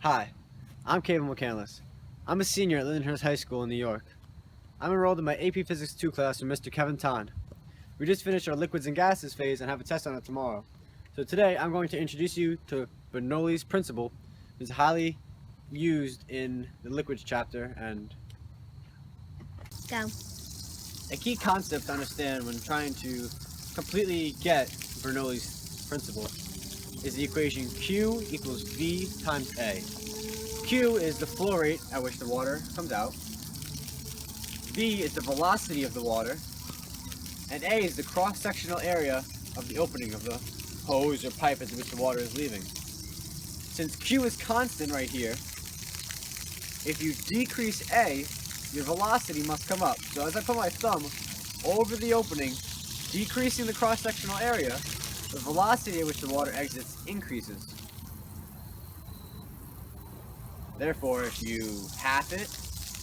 Hi, I'm Cable McCandless. I'm a senior at Lindenhurst High School in New York. I'm enrolled in my AP Physics 2 class from Mr. Kevin Ton. We just finished our liquids and gases phase and have a test on it tomorrow. So today I'm going to introduce you to Bernoulli's principle, which is highly used in the liquids chapter, and Go. a key concept to understand when trying to completely get Bernoulli's principle is the equation Q equals V times A. Q is the flow rate at which the water comes out, V is the velocity of the water, and A is the cross-sectional area of the opening of the hose or pipe into which the water is leaving. Since Q is constant right here, if you decrease A, your velocity must come up. So as I put my thumb over the opening, decreasing the cross-sectional area, the velocity at which the water exits increases. Therefore, if you half it,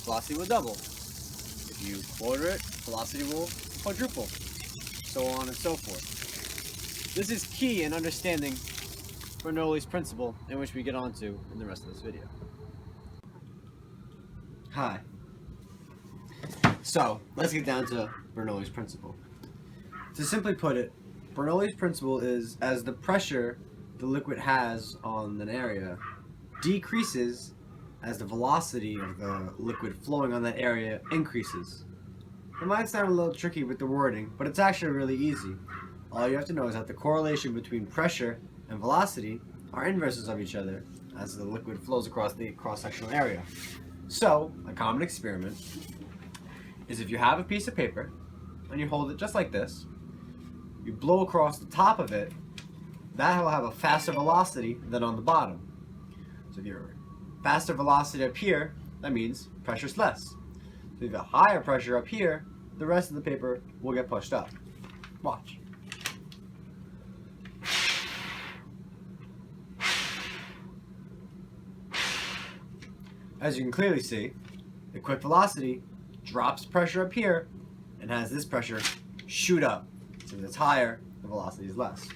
velocity will double. If you quarter it, velocity will quadruple. So on and so forth. This is key in understanding Bernoulli's principle, in which we get onto in the rest of this video. Hi. So, let's get down to Bernoulli's principle. To simply put it, Bernoulli's principle is as the pressure the liquid has on an area decreases as the velocity of the liquid flowing on that area increases. It might sound a little tricky with the wording, but it's actually really easy. All you have to know is that the correlation between pressure and velocity are inverses of each other as the liquid flows across the cross-sectional area. So, a common experiment is if you have a piece of paper and you hold it just like this, you blow across the top of it, that will have a faster velocity than on the bottom. So if you're faster velocity up here, that means pressure's less. So if you have a higher pressure up here, the rest of the paper will get pushed up. Watch. As you can clearly see, the quick velocity drops pressure up here and has this pressure shoot up. So if it's higher, the velocity is less.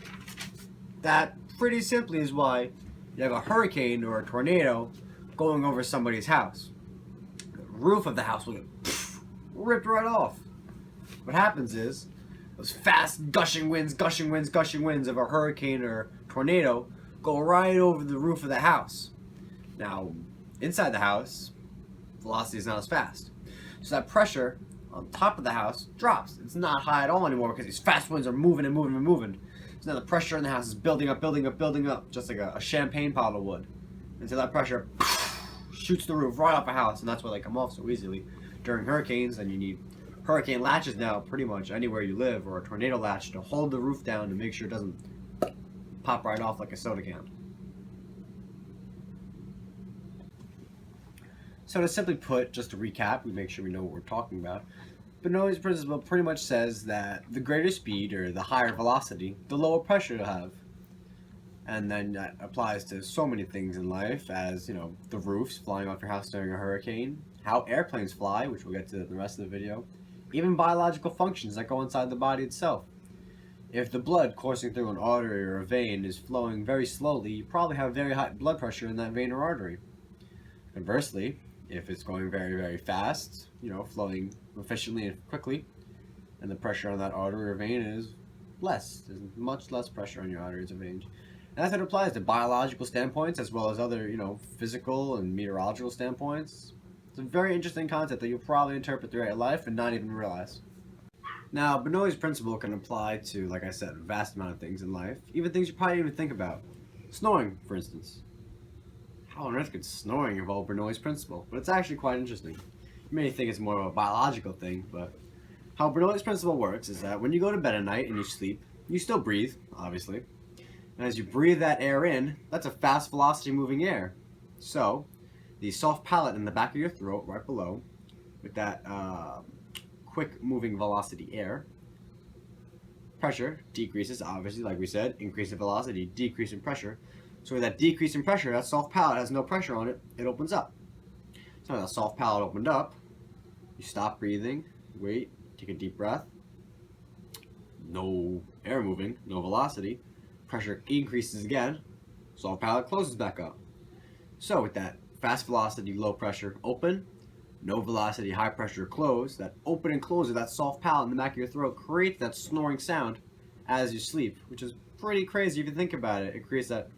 That pretty simply is why you have a hurricane or a tornado going over somebody's house. The roof of the house will get ripped right off. What happens is those fast gushing winds of a hurricane or tornado go right over the roof of the house. Now, inside the house, velocity is not as fast. So that pressure on top of the house drops. It's not high at all anymore because these fast winds are moving and moving and moving. So now the pressure in the house is building up, just like a champagne bottle would. Until that pressure shoots the roof right off a house, and that's why they come off so easily during hurricanes. And you need hurricane latches now pretty much anywhere you live, or a tornado latch to hold the roof down to make sure it doesn't pop right off like a soda can. So to simply put, just to recap, we make sure we know what we're talking about. Bernoulli's principle pretty much says that the greater speed or the higher velocity, the lower pressure you'll have. And then that applies to so many things in life, as, you know, the roofs flying off your house during a hurricane, how airplanes fly, which we'll get to in the rest of the video, even biological functions that go inside the body itself. If the blood coursing through an artery or a vein is flowing very slowly, you probably have very high blood pressure in that vein or artery. Conversely, if it's going very, very fast, you know, flowing efficiently and quickly, and the pressure on that artery or vein is less. There's much less pressure on your arteries or veins. And that's what applies to biological standpoints as well as other, you know, physical and meteorological standpoints. It's a very interesting concept that you'll probably interpret throughout your life and not even realize. Now, Bernoulli's principle can apply to, like I said, a vast amount of things in life, even things you probably didn't even think about. Snoring, for instance. How on earth could snoring involve Bernoulli's principle? But it's actually quite interesting. You may think it's more of a biological thing, but how Bernoulli's principle works is that when you go to bed at night and you sleep, you still breathe, obviously. And as you breathe that air in, that's a fast velocity moving air. So, the soft palate in the back of your throat, right below, with that quick moving velocity air, pressure decreases, obviously, like we said, increase in velocity, decrease in pressure. So with that decrease in pressure, that soft palate has no pressure on it, it opens up. So when that soft palate opened up, you stop breathing, wait, take a deep breath, no air moving, no velocity, pressure increases again, soft palate closes back up. So with that fast velocity, low pressure, open, no velocity, high pressure, close, that open and close of that soft palate in the back of your throat creates that snoring sound as you sleep, which is pretty crazy if you think about it. It creates that,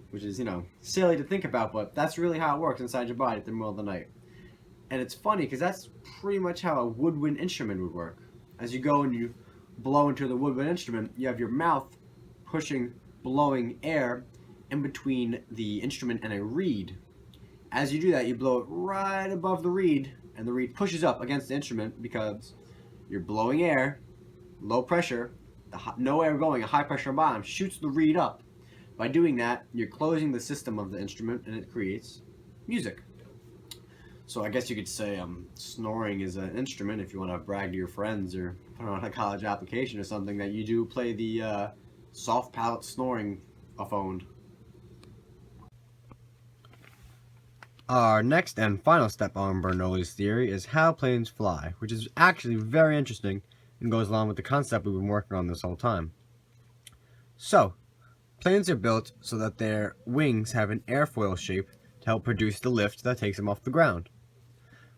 which is, silly to think about, but that's really how it works inside your body at the middle of the night. And it's funny because that's pretty much how a woodwind instrument would work. As you go and you blow into the woodwind instrument, you have your mouth pushing, blowing air in between the instrument and a reed. As you do that, you blow it right above the reed, and the reed pushes up against the instrument because you're blowing air, low pressure, no air going, a high pressure bottom shoots the reed up. By doing that, you're closing the system of the instrument, and it creates music. So I guess you could say snoring is an instrument if you want to brag to your friends or put on a college application or something that you do play the soft palate snoring phone. Our next and final step on Bernoulli's theory is how planes fly, which is actually very interesting and goes along with the concept we've been working on this whole time. So, planes are built so that their wings have an airfoil shape to help produce the lift that takes them off the ground.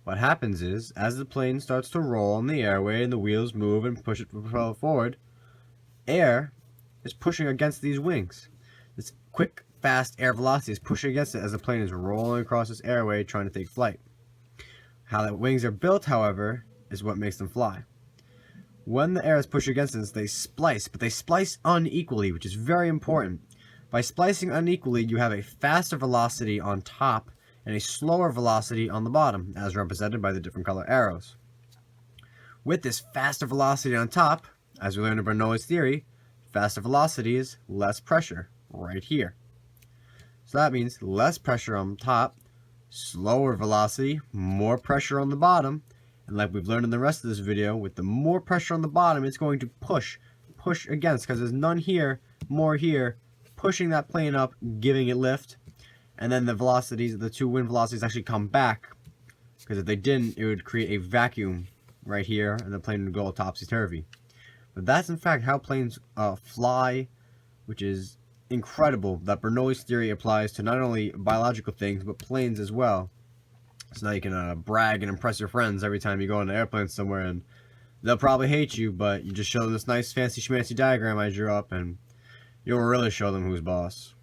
What happens is, as the plane starts to roll on the airway and the wheels move and push it to propel forward, air is pushing against these wings. This quick, fast air velocity is pushing against it as the plane is rolling across this airway trying to take flight. How the wings are built, however, is what makes them fly. When the air is pushed against them, they splice, but they splice unequally, which is very important. By splicing unequally, you have a faster velocity on top and a slower velocity on the bottom, as represented by the different color arrows. With this faster velocity on top, as we learned in Bernoulli's theory, faster velocity is less pressure, right here. So that means less pressure on top, slower velocity, more pressure on the bottom, and like we've learned in the rest of this video, with the more pressure on the bottom, it's going to push against, because there's none here, more here, pushing that plane up, giving it lift, and then the velocities, the two wind velocities actually come back, because if they didn't, it would create a vacuum right here, and the plane would go topsy-turvy. But that's in fact how planes fly, which is incredible that Bernoulli's theory applies to not only biological things, but planes as well. So now you can brag and impress your friends every time you go on an airplane somewhere, and they'll probably hate you, but you just show them this nice fancy schmancy diagram I drew up, and you'll really show them who's boss.